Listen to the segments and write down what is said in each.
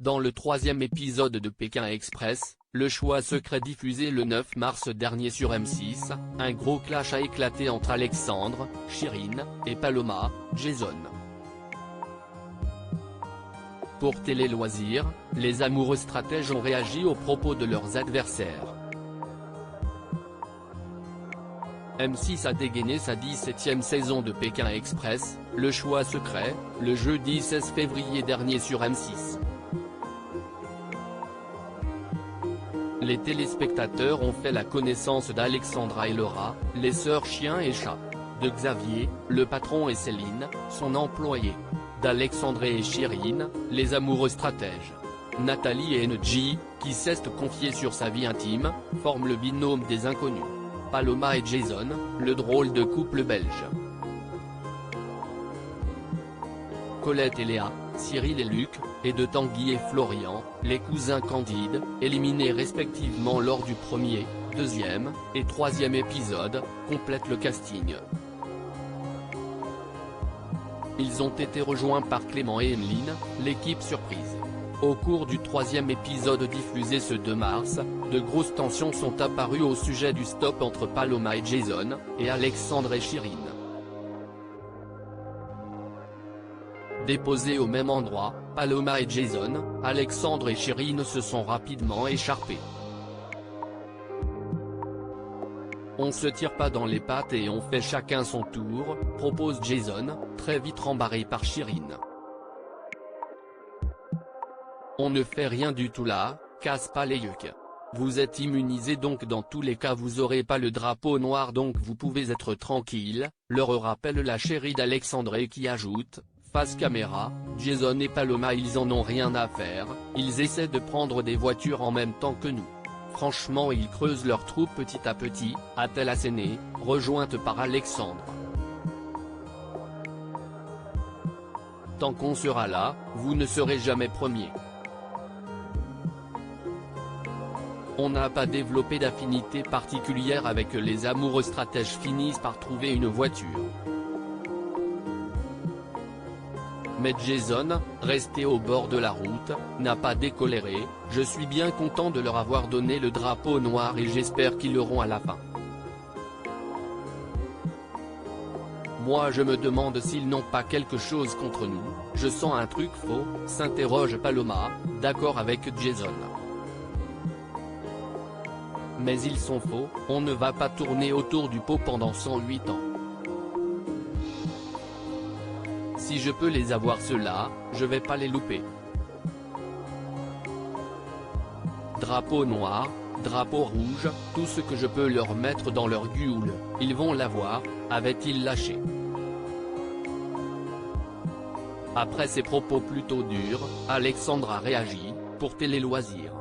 Dans le troisième épisode de Pékin Express, le choix secret diffusé le 9 mars dernier sur M6, un gros clash a éclaté entre Alexandre, Chirine, et Paloma, Jason. Pour Télé Loisirs, les amoureux stratèges ont réagi aux propos de leurs adversaires. M6 a dégainé sa 17e saison de Pékin Express, le choix secret, le jeudi 16 février dernier sur M6. Les téléspectateurs ont fait la connaissance d'Alexandra et Laura, les sœurs chien et chat. De Xavier, le patron et Céline, son employé. d'Alexandre et Chirine, les amoureux stratèges. Nathalie et Enji, qui s'est confiée sur sa vie intime, forment le binôme des inconnus. Paloma et Jason, le drôle de couple belge. Colette et Léa, Cyril et Luc, et de Tanguy et Florian, les cousins candides, éliminés respectivement lors du premier, deuxième, et troisième épisode, complètent le casting. Ils ont été rejoints par Clément et Emeline, l'équipe surprise. Au cours du troisième épisode diffusé ce 2 mars, de grosses tensions sont apparues au sujet du stop entre Paloma et Jason, et Alexandre et Chirine. Déposés au même endroit, Paloma et Jason, Alexandre et Chirine se sont rapidement écharpés. On se tire pas dans les pattes et on fait chacun son tour, propose Jason, très vite rembarré par Chirine. On ne fait rien du tout là, casse pas les yeux. Vous êtes immunisés donc dans tous les cas vous aurez pas le drapeau noir donc vous pouvez être tranquille, leur rappelle la chérie d'Alexandre qui ajoute, face caméra, Jason et Paloma ils en ont rien à faire, ils essaient de prendre des voitures en même temps que nous. Franchement ils creusent leur trou petit à petit, a-t-elle asséné, rejointe par Alexandre. Tant qu'on sera là, vous ne serez jamais premier. On n'a pas développé d'affinité particulière avec les amoureux stratèges finissent par trouver une voiture. Mais Jason, resté au bord de la route, n'a pas décoléré, je suis bien content de leur avoir donné le drapeau noir et j'espère qu'ils l'auront à la fin. Moi je me demande s'ils n'ont pas quelque chose contre nous, je sens un truc faux, s'interroge Paloma, d'accord avec Jason. Mais ils sont faux, on ne va pas tourner autour du pot pendant 108 ans. Si je peux les avoir ceux-là, je vais pas les louper. Drapeau noir, drapeau rouge, tout ce que je peux leur mettre dans leur gueule, ils vont l'avoir, avait-il lâché. Après ces propos plutôt durs, Alexandre a réagi, pour Télé Loisirs.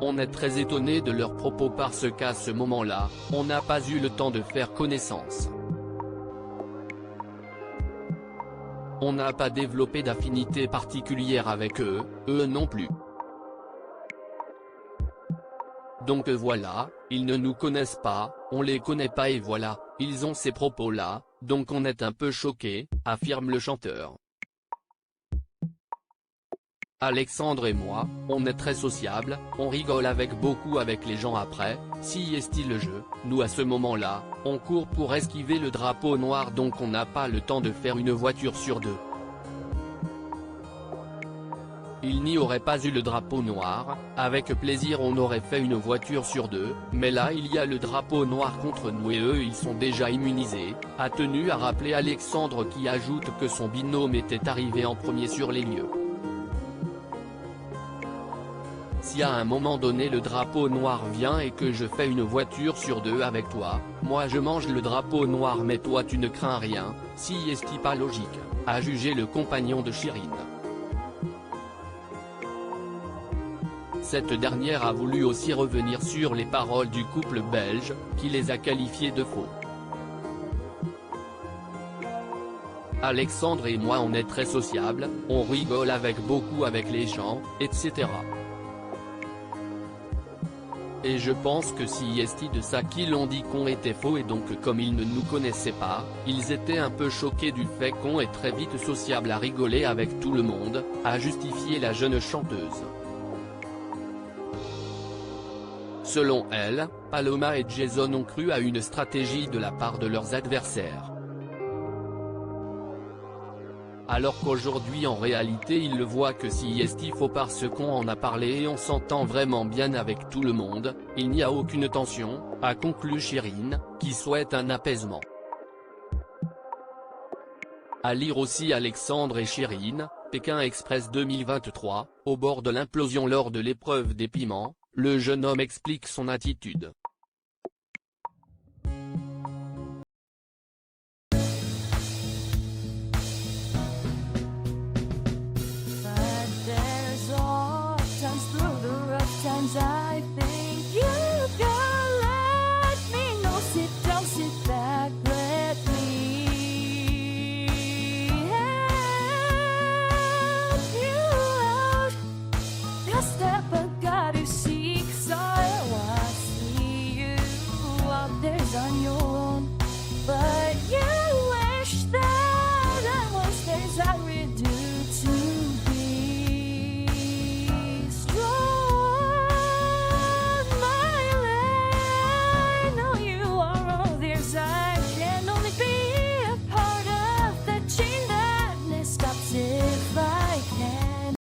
On est très étonné de leurs propos parce qu'à ce moment-là, on n'a pas eu le temps de faire connaissance. On n'a pas développé d'affinité particulière avec eux, eux non plus. Donc voilà, ils ne nous connaissent pas, on les connaît pas et voilà, ils ont ces propos-là, donc on est un peu choqués, affirme le chanteur. Alexandre et moi, on est très sociables, on rigole beaucoup avec les gens après, si est-il le jeu, nous à ce moment-là, on court pour esquiver le drapeau noir donc on n'a pas le temps de faire une voiture sur deux. Il n'y aurait pas eu le drapeau noir, avec plaisir on aurait fait une voiture sur deux, mais là il y a le drapeau noir contre nous et eux ils sont déjà immunisés, a tenu à rappeler Alexandre qui ajoute que son binôme était arrivé en premier sur les lieux. Si à un moment donné le drapeau noir vient et que je fais une voiture sur deux avec toi, moi je mange le drapeau noir mais toi tu ne crains rien, si est-ce pas logique, a jugé le compagnon de Chirine. Cette dernière a voulu aussi revenir sur les paroles du couple belge, qui les a qualifiées de faux. Alexandre et moi on est très sociables, on rigole beaucoup avec les gens, etc. Et je pense que si Esti de ça qui l'ont dit qu'on était faux et donc comme ils ne nous connaissaient pas, ils étaient un peu choqués du fait qu'on est très vite sociable à rigoler avec tout le monde, a justifié la jeune chanteuse. Selon elle, Paloma et Jason ont cru à une stratégie de la part de leurs adversaires. Alors qu'aujourd'hui en réalité ils le voient que si Esti faux parce qu'on en a parlé et on s'entend vraiment bien avec tout le monde, il n'y a aucune tension, a conclu Shirin, qui souhaite un apaisement. À lire aussi Alexandre et Shirin, Pékin Express 2023, au bord de l'implosion lors de l'épreuve des piments, le jeune homme explique son attitude.